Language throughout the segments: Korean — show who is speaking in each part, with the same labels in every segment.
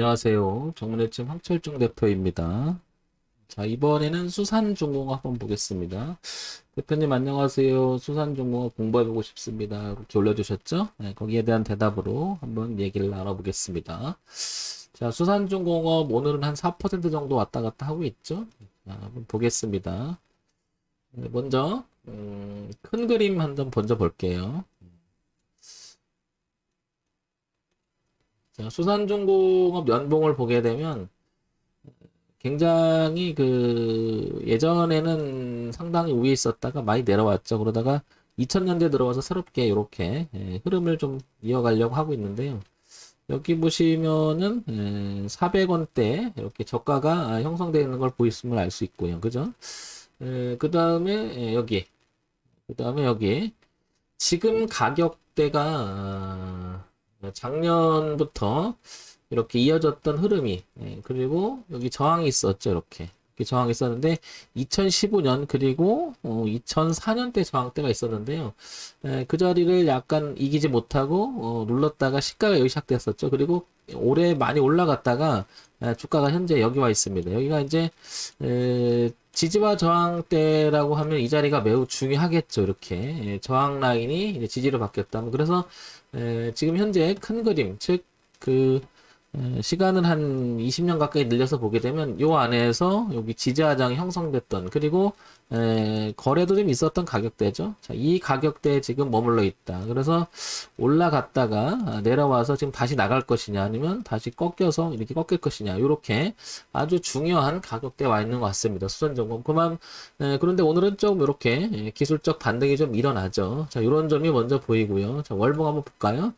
Speaker 1: 안녕하세요. 정문회팀 황철중 대표입니다. 자, 이번에는 수산중공업 한번 보겠습니다. 대표님 안녕하세요. 수산중공업 공부해보고 싶습니다. 이렇게 올려주셨죠? 네, 거기에 대한 대답으로 한번 얘기를 나눠보겠습니다. 자, 수산중공업 오늘은 한 4% 정도 왔다 갔다 하고 있죠? 자, 한번 보겠습니다. 네, 먼저 큰 그림 한번 먼저 볼게요. 자, 수산중공업 연봉을 보게 되면 굉장히 예전에는 상당히 위에 있었다가 많이 내려왔죠. 그러다가 2000년대 들어와서 새롭게 이렇게 흐름을 좀 이어가려고 하고 있는데요. 여기 보시면은 400원대 이렇게 저가가 형성되어 있는 걸 보있음을 알 수 있고요. 그죠? 그 다음에 여기 지금 가격대가 작년부터 이렇게 이어졌던 흐름이 그리고 여기 저항이 있었죠. 이렇게 저항이 있었는데 2015년 그리고 2004년 때 저항대가 있었는데요. 그 자리를 약간 이기지 못하고 눌렀다가 시가가 여기 시작됐었죠. 그리고 올해 많이 올라갔다가 주가가 현재 여기 와 있습니다. 여기가 이제 지지와 저항대라고 하면 이 자리가 매우 중요하겠죠. 이렇게 저항 라인이 이제 지지로 바뀌었다. 그래서 지금 현재 큰 그림, 즉 시간을 한 20년 가까이 늘려서 보게 되면 요 안에서 여기 지지하장이 형성됐던 그리고 거래도 좀 있었던 가격대죠. 자, 이 가격대에 지금 머물러 있다. 그래서 올라갔다가 내려와서 지금 다시 나갈 것이냐 아니면 다시 꺾여서 이렇게 꺾일 것이냐 이렇게 아주 중요한 가격대에 와 있는 것 같습니다. 수선점검. 그런데 오늘은 좀 이렇게 기술적 반등이 좀 일어나죠. 자, 이런 점이 먼저 보이고요. 자, 월봉 한번 볼까요?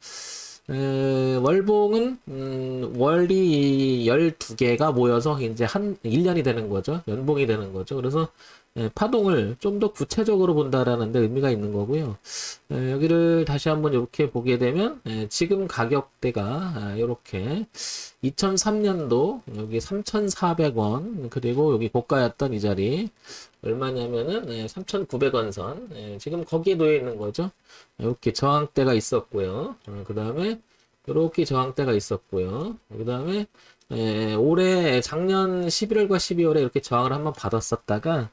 Speaker 1: 월봉은 월이 12개가 모여서 이제 한 1년이 되는 거죠. 연봉이 되는 거죠. 그래서 파동을 좀 더 구체적으로 본다라는 데 의미가 있는 거고요. 여기를 다시 한번 이렇게 보게 되면 지금 가격대가 이렇게 2003년도 여기 3,400원 그리고 여기 고가였던 이 자리 얼마냐면은 3,900원 선 지금 거기에 놓여 있는 거죠. 이렇게 저항대가 있었고요. 그 다음에 이렇게 저항대가 있었고요. 그 다음에 올해 작년 11월과 12월에 이렇게 저항을 한번 받았었다가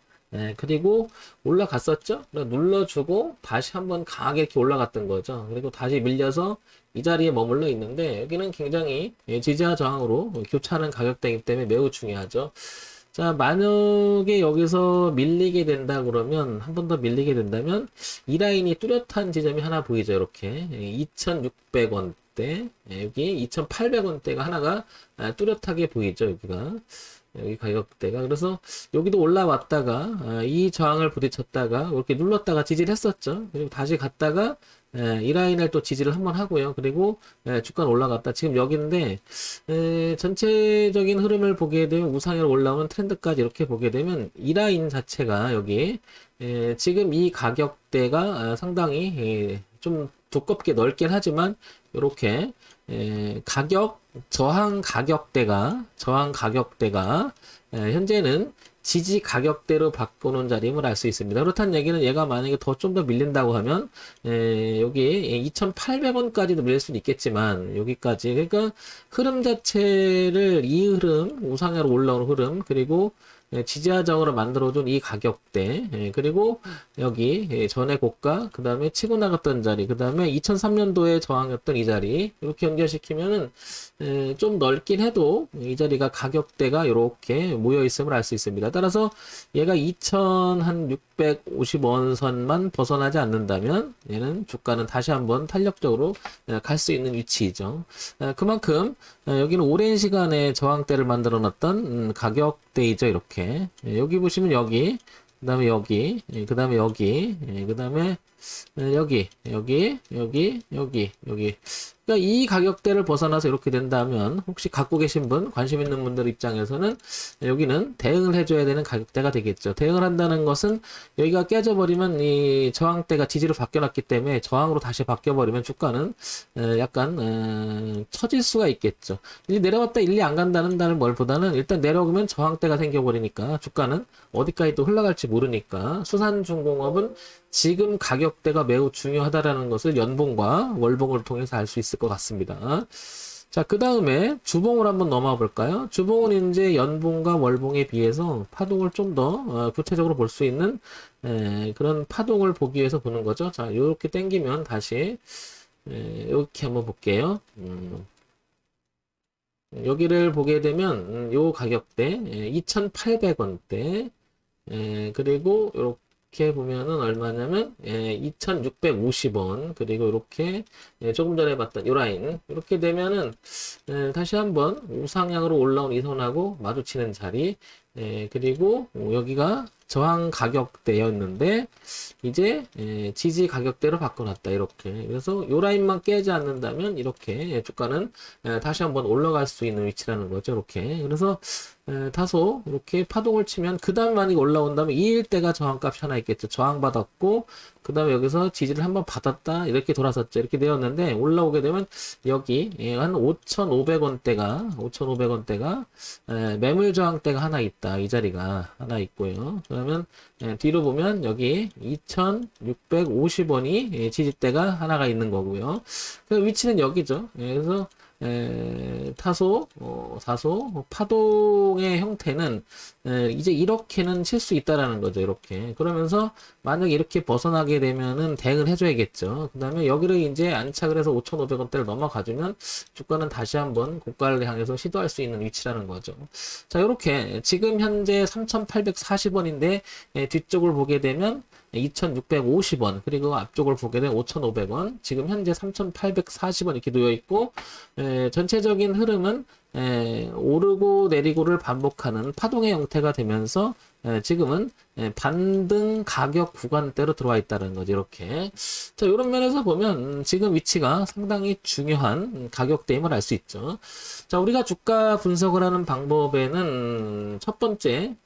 Speaker 1: 그리고 올라갔었죠. 눌러주고 다시 한번 강하게 이렇게 올라갔던 거죠. 그리고 다시 밀려서 이 자리에 머물러 있는데 여기는 굉장히 지지와 저항으로 교차하는 가격대이기 때문에 매우 중요하죠. 자, 만약에 여기서 밀리게 된다 그러면, 한 번 더 밀리게 된다면, 이 라인이 뚜렷한 지점이 하나 보이죠, 이렇게. 2,600원대, 여기 2,800원대가 하나가 뚜렷하게 보이죠, 여기가. 여기 가격대가. 그래서 여기도 올라왔다가, 이 저항을 부딪혔다가, 이렇게 눌렀다가 지지를 했었죠. 그리고 다시 갔다가, 이 라인을 또 지지를 한번 하고요. 그리고 주가는 올라갔다. 지금 여기인데 전체적인 흐름을 보게 되면 우상으로 올라오는 트렌드까지 이렇게 보게 되면 이 라인 자체가 여기 지금 이 가격대가 상당히 좀 두껍게 넓긴 하지만 이렇게 가격 저항 가격대가 현재는 지지 가격대로 바꾸는 자리임을 알 수 있습니다. 그렇다는 얘기는 얘가 만약에 좀 더 밀린다고 하면 여기 2,800원까지도 밀릴 수는 있겠지만 여기까지 그러니까 흐름 자체를 이 흐름 우상으로 올라오는 흐름 그리고 지지하장으로 만들어준 이 가격대 그리고 여기 전에 고가 그 다음에 치고 나갔던 자리 그 다음에 2003년도에 저항했던 이 자리 이렇게 연결시키면은 좀 넓긴 해도 이 자리가 가격대가 이렇게 모여 있음을 알 수 있습니다. 따라서 얘가 2,650원 선만 벗어나지 않는다면 얘는 주가는 다시 한번 탄력적으로 갈 수 있는 위치이죠. 그만큼 여기는 오랜 시간에 저항대를 만들어 놨던 가격대이죠. 이렇게 여기 보시면 여기 그 다음에 여기 그 다음에 여기 그 다음에 여기 그러니까 이 가격대를 벗어나서 이렇게 된다면 혹시 갖고 계신 분 관심 있는 분들 입장에서는 여기는 대응을 해줘야 되는 가격대가 되겠죠. 대응을 한다는 것은 여기가 깨져버리면 이 저항대가 지지로 바뀌어놨기 때문에 저항으로 다시 바뀌어버리면 주가는 약간 처질 수가 있겠죠. 이제 내려왔다 일리 안 간다는 말보다는 일단 내려오면 저항대가 생겨버리니까 주가는 어디까지 또 흘러갈지 모르니까 수산중공업은 지금 가격대가 매우 중요하다라는 것을 연봉과 월봉을 통해서 알 수 있을 것 같습니다. 자, 그 다음에 주봉을 한번 넘어가 볼까요? 주봉은 이제 연봉과 월봉에 비해서 파동을 좀 더 구체적으로 볼 수 있는 그런 파동을 보기 위해서 보는 거죠. 자, 이렇게 당기면 다시 이렇게 한번 볼게요. 여기를 보게 되면 요 가격대 2,800원대 그리고 이렇게 보면은 얼마냐면 2,650원 그리고 이렇게 조금 전에 봤던 요 라인 이렇게 되면은 다시 한번 우상향으로 올라온 이 선하고 마주치는 자리 그리고 여기가 저항 가격대였는데 이제 지지 가격대로 바꿔놨다 이렇게. 그래서 요 라인만 깨지 않는다면 이렇게 주가는 다시 한번 올라갈 수 있는 위치라는 거죠 이렇게. 그래서 다소 이렇게 파동을 치면 그 다음 만약에 올라온다면 이 일대가 저항값이 하나 있겠죠. 저항받았고 그 다음에 여기서 지지를 한번 받았다 이렇게 돌아섰죠. 이렇게 되었는데 올라오게 되면 여기 한 5,500원대가 매물 저항대가 하나 있다. 이 자리가 하나 있고요. 그러면 뒤로 보면 여기 2,650원이 지지대가 하나가 있는 거고요. 그 위치는 여기죠. 그래서 다소 파동의 형태는 이제 이렇게는 칠 수 있다라는 거죠. 이렇게. 그러면서 만약에 이렇게 벗어나게 되면은 대응을 해줘야겠죠. 그 다음에 여기를 이제 안착을 해서 5,500원대를 넘어가주면 주가는 다시 한번 고가를 향해서 시도할 수 있는 위치라는 거죠. 자, 이렇게 지금 현재 3,840원인데 뒤쪽을 보게 되면 2,650원 그리고 앞쪽을 보게 되면 5,500원 지금 현재 3,840원 이렇게 놓여 있고 전체적인 흐름은 오르고 내리고를 반복하는 파동의 형태가 되면서 지금은 반등 가격 구간대로 들어와 있다는 거죠. 이렇게. 자, 이런 면에서 보면 지금 위치가 상당히 중요한 가격대임을 알 수 있죠. 자, 우리가 주가 분석을 하는 방법에는 첫 번째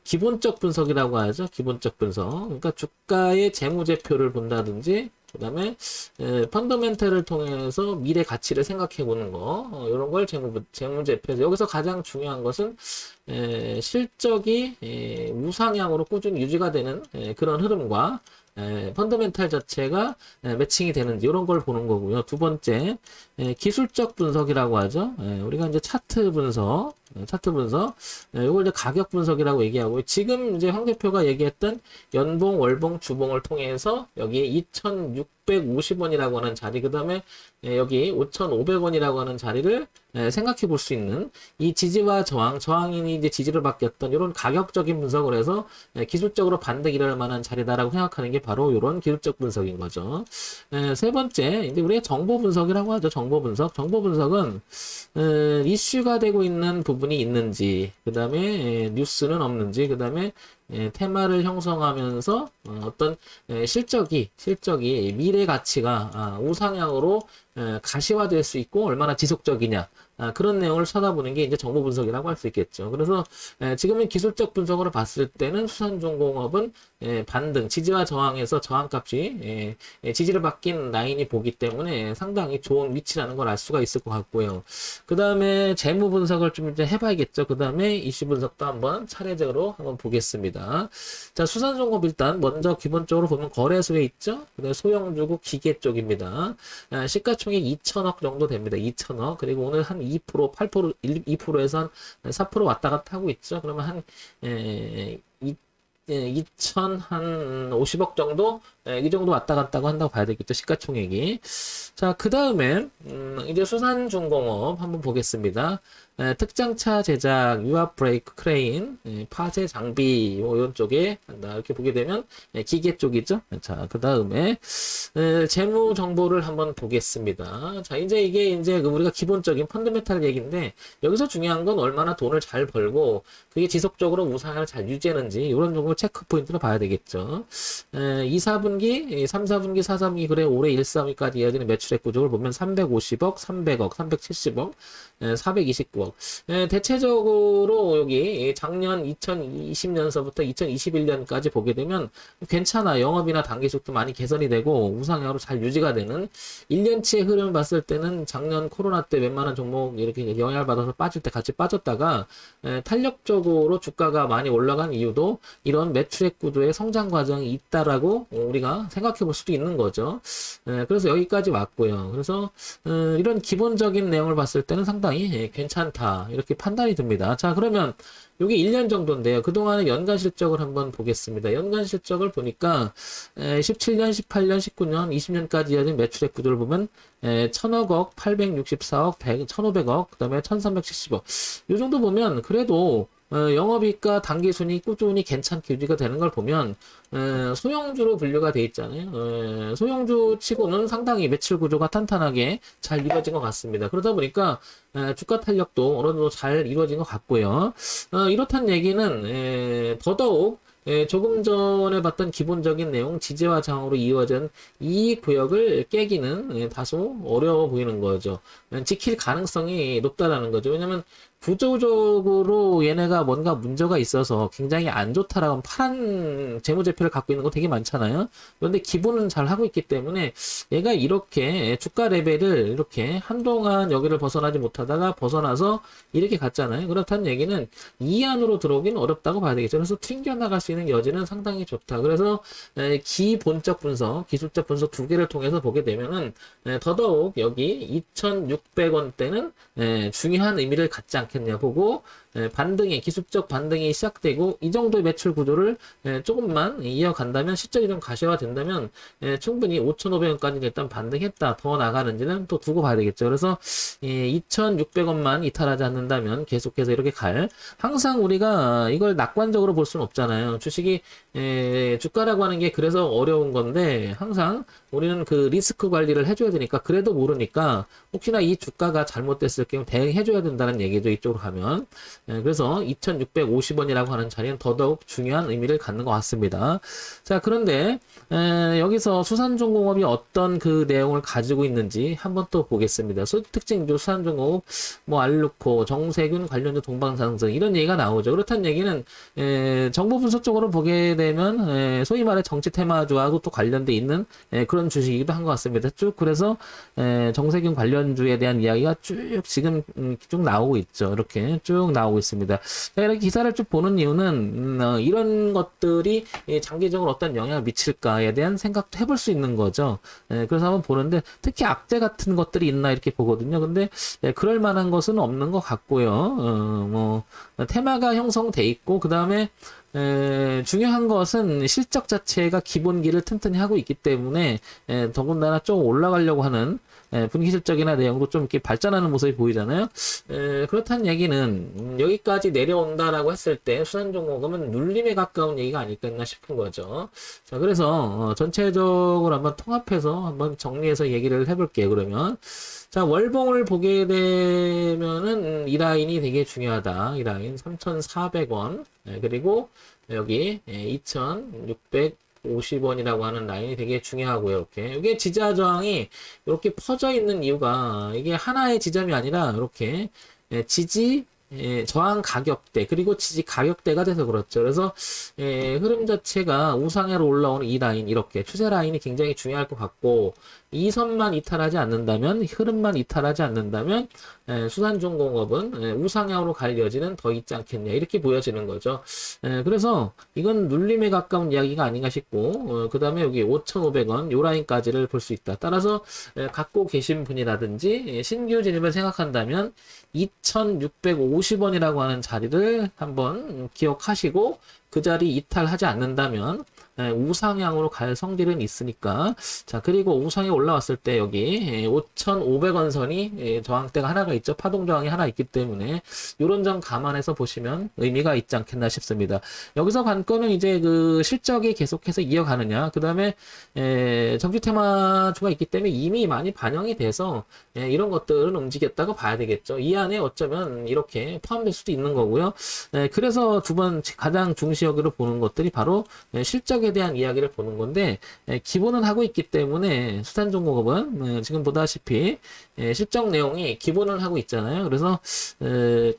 Speaker 1: 기본적 분석이라고 하죠. 기본적 분석. 그러니까 주가의 재무제표를 본다든지, 그 다음에 펀더멘탈을 통해서 미래 가치를 생각해 보는 거, 이런 걸 재무제표에서 여기서 가장 중요한 것은 실적이 우상향으로 꾸준히 유지가 되는 그런 흐름과 펀더멘탈 자체가 매칭이 되는지 이런 걸 보는 거고요. 두 번째 기술적 분석이라고 하죠. 우리가 이제 차트 분석 이걸 이제 가격 분석이라고 얘기하고 지금 이제 황 대표가 얘기했던 연봉, 월봉, 주봉을 통해서 여기 2,650원이라고 하는 자리 그 다음에 여기 5,500원이라고 하는 자리를 생각해 볼 수 있는 이 지지와 저항이 이제 지지를 바뀌었던 이런 가격적인 분석을 해서 기술적으로 반등이 일어날 만한 자리다라고 생각하는 게 바로 이런 기술적 분석인 거죠. 세 번째, 이제 우리가 정보 분석이라고 하죠. 정보 분석. 정보 분석은 이슈가 되고 있는 부분이 있는지, 그 다음에 뉴스는 없는지, 그 다음에 테마를 형성하면서 어떤 실적이 미래 가치가 우상향으로 가시화될 수 있고 얼마나 지속적이냐 그런 내용을 쳐다보는 게 이제 정보 분석이라고 할 수 있겠죠. 그래서 지금은 기술적 분석으로 봤을 때는 수산중공업은 반등, 지지와 저항에서 저항값이 지지를 바뀐 라인이 보기 때문에 상당히 좋은 위치라는 걸 알 수가 있을 것 같고요. 그 다음에 재무 분석을 좀 이제 해봐야겠죠. 그 다음에 이슈 분석도 한번 차례적으로 한번 보겠습니다. 자, 수산중공업 일단 먼저 기본적으로 보면 거래소에 있죠. 그다음에 소형주고 기계 쪽입니다. 시가총액 2천억 정도 됩니다. 2천억. 그리고 오늘 한 2%, 8%, 2%에서 한 4% 왔다 갔다 하고 있죠. 그러면 한 2,050억 정도? 이 정도 왔다 갔다 한다고 봐야 되겠죠. 시가총액이. 자, 그 다음에, 이제 수산중공업 한번 보겠습니다. 특장차 제작, 유압 브레이크 크레인, 파쇄 장비, 이런 쪽에, 이렇게 보게 되면, 기계 쪽이죠. 자, 그 다음에, 재무 정보를 한번 보겠습니다. 자, 이제 이게 이제 우리가 기본적인 펀더멘탈 얘기인데, 여기서 중요한 건 얼마나 돈을 잘 벌고, 그게 지속적으로 우상향을 잘 유지하는지, 이런 정도 체크 포인트를 봐야 되겠죠. 2, 4분기, 3, 4분기, 4, 3분기, 그래, 올해 1, 3위까지 이어지는 매출액 구조를 보면 350억, 300억, 370억, 429억. 대체적으로 여기 작년 2020년서부터 2021년까지 보게 되면 괜찮아. 영업이나 단기속도 많이 개선이 되고 우상향으로 잘 유지가 되는 1년치의 흐름을 봤을 때는 작년 코로나 때 웬만한 종목 이렇게 영향을 받아서 빠질 때 같이 빠졌다가 탄력적으로 주가가 많이 올라간 이유도 이런 어떤 매출액 구조의 성장 과정이 있다라고 우리가 생각해 볼 수도 있는 거죠. 그래서 여기까지 왔고요. 그래서 이런 기본적인 내용을 봤을 때는 상당히 괜찮다 이렇게 판단이 듭니다. 자, 그러면 요게 1년 정도인데요. 그동안의 연간 실적을 한번 보겠습니다. 연간 실적을 보니까 17년, 18년, 19년, 20년까지 이어진 매출액 구조를 보면 1000억, 864억, 100, 1500억, 그 다음에 1370억. 요 정도 보면 그래도 영업이익과 당기순이 꾸준히 괜찮게 유지가 되는 걸 보면 소형주로 분류가 돼 있잖아요. 소형주 치고는 상당히 매출 구조가 탄탄하게 잘 이루어진 것 같습니다. 그러다 보니까 주가 탄력도 어느 정도 잘 이루어진 것 같고요. 이렇단 얘기는 더더욱 조금 전에 봤던 기본적인 내용 지지와 저항으로 이어진 이 구역을 깨기는 다소 어려워 보이는 거죠. 지킬 가능성이 높다라는 거죠. 왜냐면 구조적으로 얘네가 뭔가 문제가 있어서 굉장히 안 좋다라고 하면 파란 재무제표를 갖고 있는 거 되게 많잖아요. 그런데 기본은 잘 하고 있기 때문에 얘가 이렇게 주가 레벨을 이렇게 한동안 여기를 벗어나지 못하다가 벗어나서 이렇게 갔잖아요. 그렇다는 얘기는 이 안으로 들어오기는 어렵다고 봐야 되겠죠. 그래서 튕겨나갈 수 있는 여지는 상당히 좋다. 그래서 기본적 분석, 기술적 분석 두 개를 통해서 보게 되면은 더더욱 여기 2,600원대는 중요한 의미를 갖지 않겠냐 보고 반등이 기술적 반등이 시작되고 이 정도의 매출 구조를 조금만 이어간다면 실적이 좀 가시화된다면 충분히 5,500원까지 일단 반등했다. 더 나가는지는 또 두고 봐야 되겠죠. 그래서 2,600원만 이탈하지 않는다면 계속해서 이렇게 갈 항상 우리가 이걸 낙관적으로 볼 수는 없잖아요. 주식이 주가라고 하는 게 그래서 어려운 건데 항상 우리는 그 리스크 관리를 해줘야 되니까 그래도 모르니까 혹시나 이 주가가 잘못됐을 경우 대응해줘야 된다는 얘기죠. 이쪽으로 가면. 그래서 2,650원이라고 하는 자리는 더더욱 중요한 의미를 갖는 것 같습니다. 자, 그런데 여기서 수산중공업이 어떤 그 내용을 가지고 있는지 한번 또 보겠습니다. 소득특징주 수산중공업, 뭐 알루코, 정세균 관련주 동방상승 이런 얘기가 나오죠. 그렇다는 얘기는 정보 분석 쪽으로 보게 되면 소위 말해 정치 테마주하고 또 관련돼 있는 그런 주식이기도 한 것 같습니다. 쭉 그래서 정세균 관련주에 대한 이야기가 쭉 지금 쭉 나오고 있죠. 이렇게 쭉 나오고 있습니다. 이렇게 기사를 쭉 보는 이유는 이런 것들이 장기적으로 어떤 영향을 미칠까에 대한 생각도 해볼 수 있는 거죠. 그래서 한번 보는데 특히 악재 같은 것들이 있나 이렇게 보거든요. 근데 그럴 만한 것은 없는 것 같고요. 뭐 테마가 형성돼 있고 그 다음에 중요한 것은 실적 자체가 기본기를 튼튼히 하고 있기 때문에 더군다나 좀 올라가려고 하는 분기 실적이나 내용도 좀 이렇게 발전하는 모습이 보이잖아요. 그렇다는 얘기는 여기까지 내려온다라고 했을 때 수산종목은 눌림에 가까운 얘기가 아닐까 싶은 거죠. 자, 그래서 전체적으로 한번 통합해서 한번 정리해서 얘기를 해볼게요. 그러면 자, 월봉을 보게 되면은 이 라인이 되게 중요하다. 이 라인 3,400원 그리고 여기 2,650원이라고 하는 라인이 되게 중요하고요. 이렇게 이게 지지와 저항이 이렇게 퍼져 있는 이유가 이게 하나의 지점이 아니라 이렇게 지지 저항 가격대 그리고 지지 가격대가 돼서 그렇죠. 그래서 흐름 자체가 우상향으로 올라오는 이 라인 이렇게 추세 라인이 굉장히 중요할 것 같고 이 선만 이탈하지 않는다면 흐름만 이탈하지 않는다면 수산중공업은 우상향으로 갈 여지는 더 있지 않겠냐 이렇게 보여지는 거죠. 그래서 이건 눌림에 가까운 이야기가 아닌가 싶고 그 다음에 여기 5,500원 요 라인까지를 볼 수 있다. 따라서 갖고 계신 분이라든지 신규 진입을 생각한다면 2,650원이라고 하는 자리를 한번 기억하시고 그 자리 이탈하지 않는다면 우상향으로 갈 성질은 있으니까 자 그리고 우상에 올라왔을 때 여기 5,500원 선이 저항대가 하나가 있죠. 파동 저항이 하나 있기 때문에 이런 점 감안해서 보시면 의미가 있지 않겠나 싶습니다. 여기서 관건은 이제 그 실적이 계속해서 이어가느냐 그 다음에 정치 테마주가 있기 때문에 이미 많이 반영이 돼서 이런 것들은 움직였다고 봐야 되겠죠. 이 안에 어쩌면 이렇게 포함될 수도 있는 거고요. 그래서 두 번 가장 중시역으로 보는 것들이 바로 실적에 대한 이야기를 보는 건데 기본은 하고 있기 때문에 수산중공업은 지금 보다시피 실적 내용이 기본을 하고 있잖아요. 그래서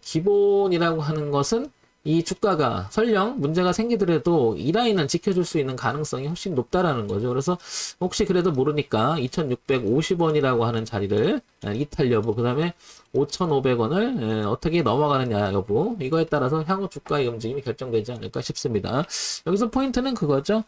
Speaker 1: 기본이라고 하는 것은 이 주가가 설령 문제가 생기더라도 이 라인은 지켜줄 수 있는 가능성이 훨씬 높다라는 거죠. 그래서 혹시 그래도 모르니까 2650원이라고 하는 자리를 이탈 여부, 그 다음에 5500원을 어떻게 넘어가느냐 여부, 이거에 따라서 향후 주가의 움직임이 결정되지 않을까 싶습니다. 여기서 포인트는 그거죠.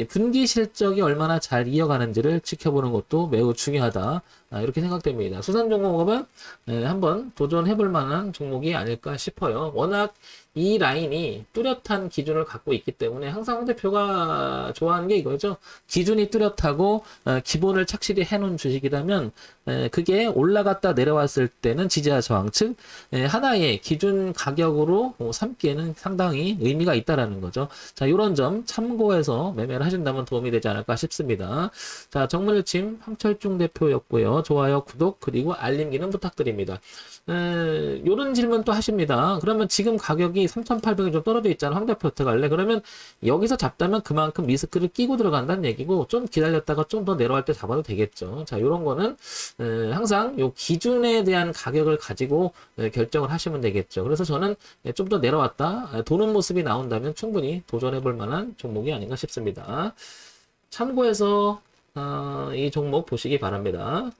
Speaker 1: 분기 실적이 얼마나 잘 이어가는지를 지켜보는 것도 매우 중요하다. 이렇게 생각됩니다. 수산 종목은 한번 도전해볼 만한 종목이 아닐까 싶어요. 워낙 이 라인이 뚜렷한 기준을 갖고 있기 때문에 항상 홍 대표가 좋아하는 게 이거죠. 기준이 뚜렷하고 기본을 착실히 해놓은 주식이라면 그게 올라갔다 내려왔을 때는 지지와 저항, 즉 하나의 기준 가격으로 삼기에는 상당히 의미가 있다라는 거죠. 자, 이런 점 참고해서 매매를 하신다면 도움이 되지 않을까 싶습니다. 자, 정문일침 황철중 대표였고요. 좋아요, 구독, 그리고 알림 기능 부탁드립니다. 요런 질문 또 하십니다. 그러면 지금 가격이 3,800이 좀 떨어져 있잖아. 황 대표 어떡할래? 그러면 여기서 잡다면 그만큼 리스크를 끼고 들어간다는 얘기고, 좀 기다렸다가 좀 더 내려갈 때 잡아도 되겠죠. 자, 요런 거는 항상 요 기준에 대한 가격을 가지고 결정을 하시면 되겠죠. 그래서 저는 좀 더 내려왔다 도는 모습이 나온다면 충분히 도전해 볼 만한 종목이 아닌가 싶습니다. 참고해서 이 종목 보시기 바랍니다.